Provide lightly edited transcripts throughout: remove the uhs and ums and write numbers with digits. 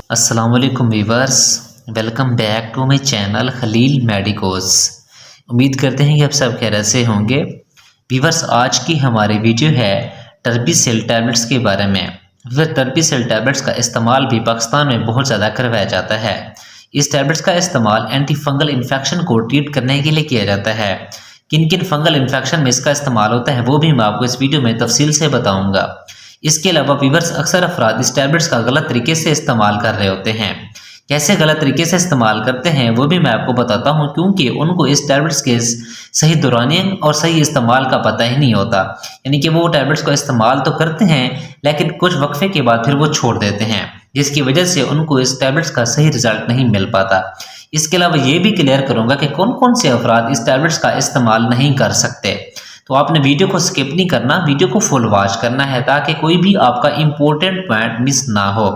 अस्सलाम वालेकुम viewers, welcome back to my channel Khalil medicos. उम्मीद करते हैं कि आप सब खैरियत से होंगे। वीवर्स, आज की हमारी वीडियो है टर्बीसेल टैबलेट्स के बारे में। वीवर, टर्बीसेल टैबलेट्स का इस्तेमाल भी पाकिस्तान में बहुत ज़्यादा करवाया जाता है। इस टैबलेट्स का इस्तेमाल एंटी फंगल इन्फेक्शन को ट्रीट करने के लिए किया जाता है। किन किन फंगल इन्फेक्शन में इसका इस्तेमाल होता है वो भी मैं आपको इस वीडियो में तफसील से बताऊँगा। इसके अलावा वीवर्स, अक्सर अफराद इस टैबलेट्स का गलत तरीके से इस्तेमाल कर रहे होते हैं। कैसे गलत तरीके से इस्तेमाल करते हैं वो भी मैं आपको बताता हूं, क्योंकि उनको इस टैबलेट्स के सही दौरानिया और सही इस्तेमाल का पता ही नहीं होता। यानी कि वो टैबलेट्स का इस्तेमाल तो करते हैं लेकिन कुछ वक्फे के बाद फिर वो छोड़ देते हैं, जिसकी वजह से उनको इस टैबलेट्स का सही रिजल्ट नहीं मिल पाता। इसके अलावा ये भी क्लियर करूंगा कि कौन कौन से अफराद इस टैबलेट्स का इस्तेमाल नहीं कर सकते। तो आपने वीडियो को स्किप नहीं करना, वीडियो को फुल वॉच करना है ताकि कोई भी आपका इंपॉर्टेंट पॉइंट मिस ना हो।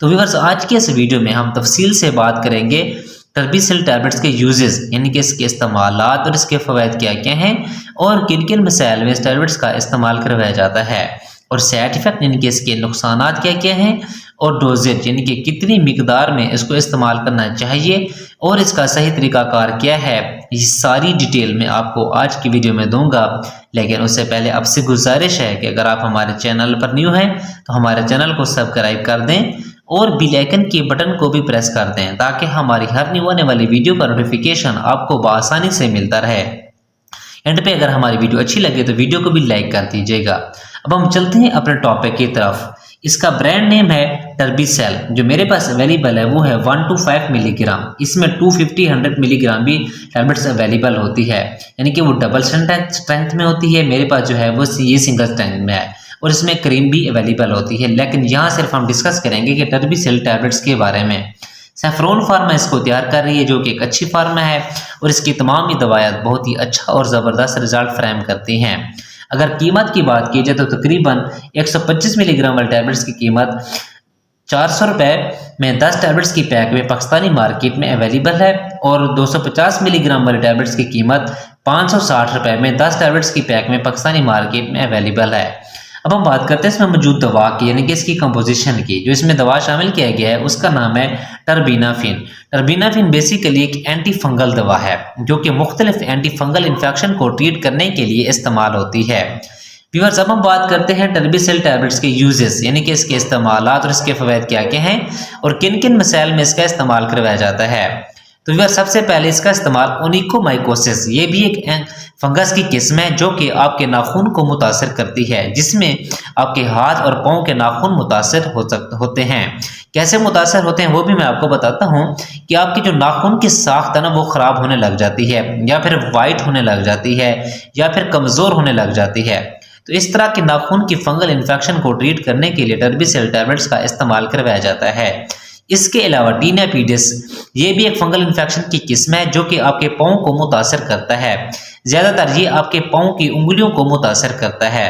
तो व्यूअर्स, आज के इस वीडियो में हम तफसील से बात करेंगे टर्बीसेल टैबलेट्स के यूजेस, यानी कि इसके इस्तेमालात और इसके फ़वाइद क्या क्या हैं और किन किन मसाइल में इस टैबलेट्स का इस्तेमाल करवाया जाता है, और साइड इफ़ेक्ट यानी कि इसके नुकसानात क्या क्या हैं, और डोजेज यानी कि कितनी मिकदार में इसको इस्तेमाल करना चाहिए और इसका सही तरीकाकार क्या है, ये सारी डिटेल में आपको आज की वीडियो में दूंगा। लेकिन उससे पहले आपसे गुजारिश है कि अगर आप हमारे चैनल पर न्यू हैं तो हमारे चैनल को सब्सक्राइब कर दें और बेल आइकन के बटन को भी प्रेस कर दें ताकि हमारी हर न्यू आने वाली वीडियो का नोटिफिकेशन आपको बआसानी से मिलता रहे। एंड पे अगर हमारी वीडियो अच्छी लगे तो वीडियो को भी लाइक कर दीजिएगा। अब हम चलते हैं अपने टॉपिक की तरफ। इसका ब्रांड नेम है टर्बीसेल। जो मेरे पास अवेलेबल है वो है 1 to 5 मिलीग्राम। इसमें 250-100 मिलीग्राम भी टैबलेट्स अवेलेबल होती है, यानी कि वो डबल स्ट्रेंथ में होती है। मेरे पास जो है वो ये सिंगल स्ट्रेंथ में है और इसमें क्रीम भी अवेलेबल होती है। लेकिन यहाँ सिर्फ हम डिस्कस करेंगे कि टर्बीसेल टैबलेट्स के बारे में। सैफरॉन फार्मा इसको तैयार कर रही है, जो कि एक अच्छी फार्मा है और इसकी तमाम ही दवाइयाँ बहुत ही अच्छा और ज़बरदस्त रिजल्ट फ्रेम करती हैं। अगर कीमत की बात की जाए तो तकरीबन 125 मिलीग्राम वाले टैबलेट्स की कीमत 400 रुपये में 10 टैबलेट्स की पैक में पाकिस्तानी मार्केट में अवेलेबल है, और 250 मिलीग्राम वाले टैबलेट्स की कीमत 560 रुपये में 10 टैबलेट्स की पैक में पाकिस्तानी मार्केट में अवेलेबल है। अब हम बात करते हैं इसमें मौजूद दवा की, यानी कि इसकी कंपोजिशन की। जो इसमें दवा शामिल किया गया है उसका नाम है टर्बिनाफिन। टर्बिनाफिन बेसिकली एक एंटी फंगल दवा है जो कि मुख्तलिफ एंटी फंगल इन्फेक्शन को ट्रीट करने के लिए इस्तेमाल होती है। व्यूअर्स, अब हम बात करते हैं टर्बीसेल टैबलेट्स के यूजेस, यानी कि इसके इस्तेमालात और इसके फ़वाइद क्या क्या हैं और किन किन मसाइल में इसका इस्तेमाल करवाया जाता है। तो व्यूअर्स, सबसे पहले इसका इस्तेमाल ओनिकोमाइकोसिस, ये भी एक फंगस की किस्म है जो कि आपके नाखून को मुतासर करती है, जिसमें आपके हाथ और पाँव के नाखून मुतासर होते हैं। कैसे मुतासर होते हैं वो भी मैं आपको बताता हूँ कि आपकी जो नाखून की साख्त है ना वो ख़राब होने लग जाती है, या फिर वाइट होने लग जाती है, या फिर कमज़ोर होने लग जाती है। तो इस तरह के नाखून की फंगल इन्फेक्शन को ट्रीट करने के लिए टर्बीसेल टैबलेट्स का इस्तेमाल करवाया जाता है। इसके अलावा डीनापीडिस, ये भी एक फंगल इन्फेक्शन की किस्म है जो कि आपके पाँव को मुतासर करता है। ज़्यादातर ये आपके पाँव की उंगलियों को मुतासर करता है।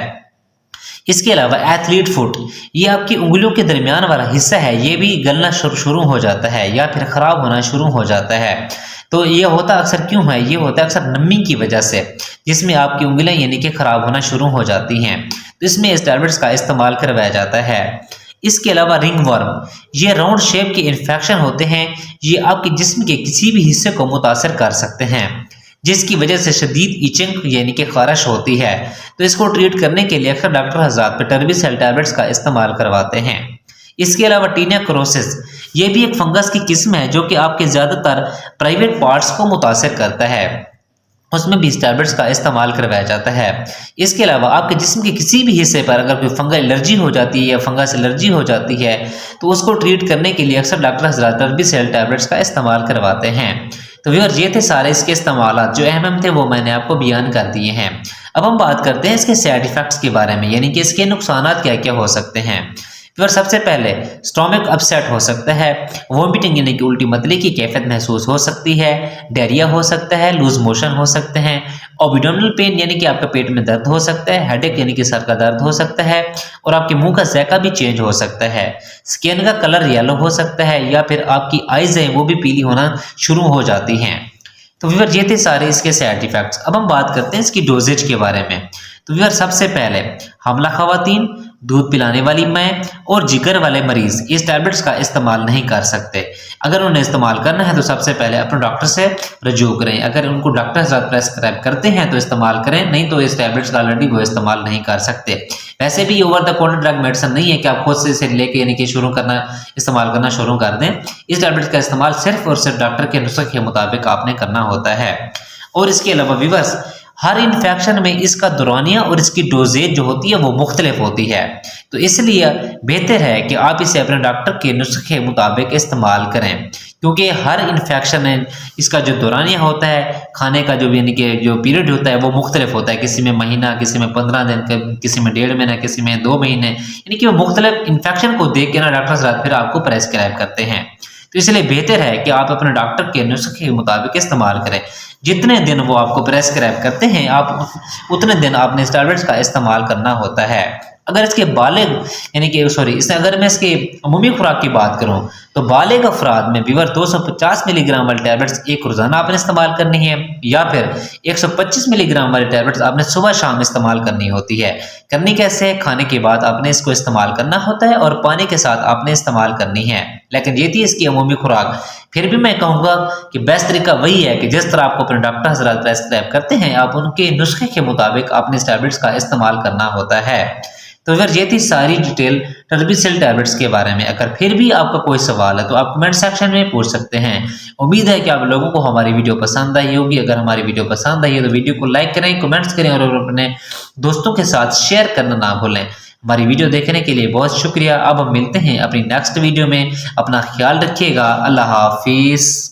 इसके अलावा एथलीट फुट, ये आपकी उंगलियों के दरमियान वाला हिस्सा है, ये भी गलना शुरू हो जाता है या फिर ख़राब होना शुरू हो जाता है। तो ये होता अक्सर क्यों है? ये होता है अक्सर नमी की वजह से, जिसमें आपकी उंगलियां यानी कि ख़राब होना शुरू हो जाती हैं। तो इसमें इस टैबलेट्स का इस्तेमाल करवाया जाता है। इसके अलावा रिंग वर्म, ये राउंड शेप के इन्फेक्शन होते हैं, ये आपके जिस्म के किसी भी हिस्से को मुतासर कर सकते हैं, जिसकी वजह से शदीद इचिंग यानी कि खारिश होती है। तो इसको ट्रीट करने के लिए अक्सर डॉक्टर हज़रात पे टर्बीसेल टैबलेट्स का इस्तेमाल करवाते हैं। इसके अलावा टीनिया क्रोसिस, ये भी एक फंगस की किस्म है जो कि आपके ज़्यादातर प्राइवेट पार्ट्स को मुतासर करता है, उसमें भी इस टैबलेट्स का इस्तेमाल करवाया जाता है। इसके अलावा आपके जिस्म के किसी भी हिस्से पर अगर कोई फंगल एलर्जी हो जाती है या फंगस एलर्जी हो जाती है तो उसको ट्रीट करने के लिए अक्सर डॉक्टर हज़रात टर्बीसेल टैबलेट्स का इस्तेमाल करवाते हैं। तो व्यूअर्स, ये थे सारे इसके इस्तेमालात, जो अहम थे वो मैंने आपको बयान कर दिए हैं। अब हम बात करते हैं इसके साइड इफ़ेक्ट्स के बारे में, यानी कि इसके नुकसानात क्या क्या हो सकते हैं। फिर सबसे पहले स्टोमक अपसेट हो सकता है, वोमिटिंग यानी कि उल्टी मतली की कैफियत महसूस हो सकती है, डायरिया हो सकता है, लूज मोशन हो सकते हैं, एब्डोमिनल पेन यानी कि आपका पेट में दर्द हो सकता है, हेडेक यानी कि सर का दर्द हो सकता है, और आपके मुंह का जायका भी चेंज हो सकता है, स्किन का कलर येलो हो सकता है, या फिर आपकी आइज़ हैं वो भी पीली होना शुरू हो जाती हैं। तो व्यूअर, ये थे सारे इसके साइड इफ़ेक्ट्स। अब हम बात करते हैं इसकी डोजेज के बारे में। तो व्यूअर, सबसे पहले हमला खवातीन, दूध पिलाने वाली माँ और जिगर वाले मरीज इस टैबलेट्स का इस्तेमाल नहीं कर सकते। अगर उन्हें इस्तेमाल करना है तो सबसे पहले अपने डॉक्टर से रजू करें। अगर उनको डॉक्टर साथ प्रेस्क्राइब करते हैं तो इस्तेमाल करें, नहीं तो इस टैबलेट्स का ऑलरेडी वो इस्तेमाल नहीं कर सकते। वैसे भी over the counter drug medicine नहीं है कि आप खुद से इसे लेके यानी कि इस्तेमाल करना शुरू कर दें। इस टैबलेट का इस्तेमाल सिर्फ और सिर्फ डॉक्टर के नुस्खे के मुताबिक आपने करना होता है। और इसके अलावा व्यूअर्स, हर इन्फेक्शन में इसका दौरानिया और इसकी डोजेज जो होती है वो मुख्तलिफ होती है, तो इसलिए बेहतर है कि आप इसे अपने डॉक्टर के नुस्खे के मुताबिक इस्तेमाल करें, क्योंकि हर इन्फेक्शन है इसका जो दौरानिया होता है, खाने का जो यानी कि जो पीरियड होता है वो मुख्तलिफ होता है। किसी में महीना, किसी में 15 दिन, किसी में 1.5 महीना, किसी में 2 महीने, यानी कि वो मुख्तलिफ इन्फेक्शन को देख के ना डॉक्टर साहब फिर आपको प्रेस्क्राइब करते हैं। तो इसलिए बेहतर है कि आप अपने डॉक्टर के नुस्खे के मुताबिक इस्तेमाल करें। जितने दिन वो आपको प्रेस्क्राइब करते हैं आप उतने दिन आपने इस टैबलेट्स का इस्तेमाल करना होता है। अगर इसके बालिग यानी कि अगर मैं इसके अमूमी खुराक की बात करूं तो बालिग अफराद में व्यूअर 250 मिलीग्राम वाली टैबलेट्स एक रोजाना आपने इस्तेमाल करनी है, या फिर 125 मिलीग्राम वाली टैबलेट्स आपने सुबह शाम इस्तेमाल करनी होती है। करनी कैसे है? खाने के बाद आपने इसको इस्तेमाल करना होता है और पानी के साथ आपने इस्तेमाल करनी है। लेकिन ये थी इसकी अमूमी खुराक। फिर भी मैं कहूँगा कि बेस्ट तरीका वही है कि जिस तरह आपको अपने डॉक्टर हज़रात प्रेस्क्राइब करते हैं आप उनके नुस्खे के मुताबिक आपने इस टैबलेट्स का इस्तेमाल करना होता है। तो फिर ये थी सारी डिटेल टर्बीसेल टैबलेट्स के बारे में। अगर फिर भी आपका कोई सवाल है तो आप कमेंट सेक्शन में पूछ सकते हैं। उम्मीद है कि आप लोगों को हमारी वीडियो पसंद आई होगी। अगर हमारी वीडियो पसंद आई है तो वीडियो को लाइक करें, कमेंट्स करें और अपने दोस्तों के साथ शेयर करना ना भूलें। हमारी वीडियो देखने के लिए बहुत शुक्रिया। अब हम मिलते हैं अपनी नेक्स्ट वीडियो में। अपना ख्याल रखिएगा। अल्लाह हाफिज़।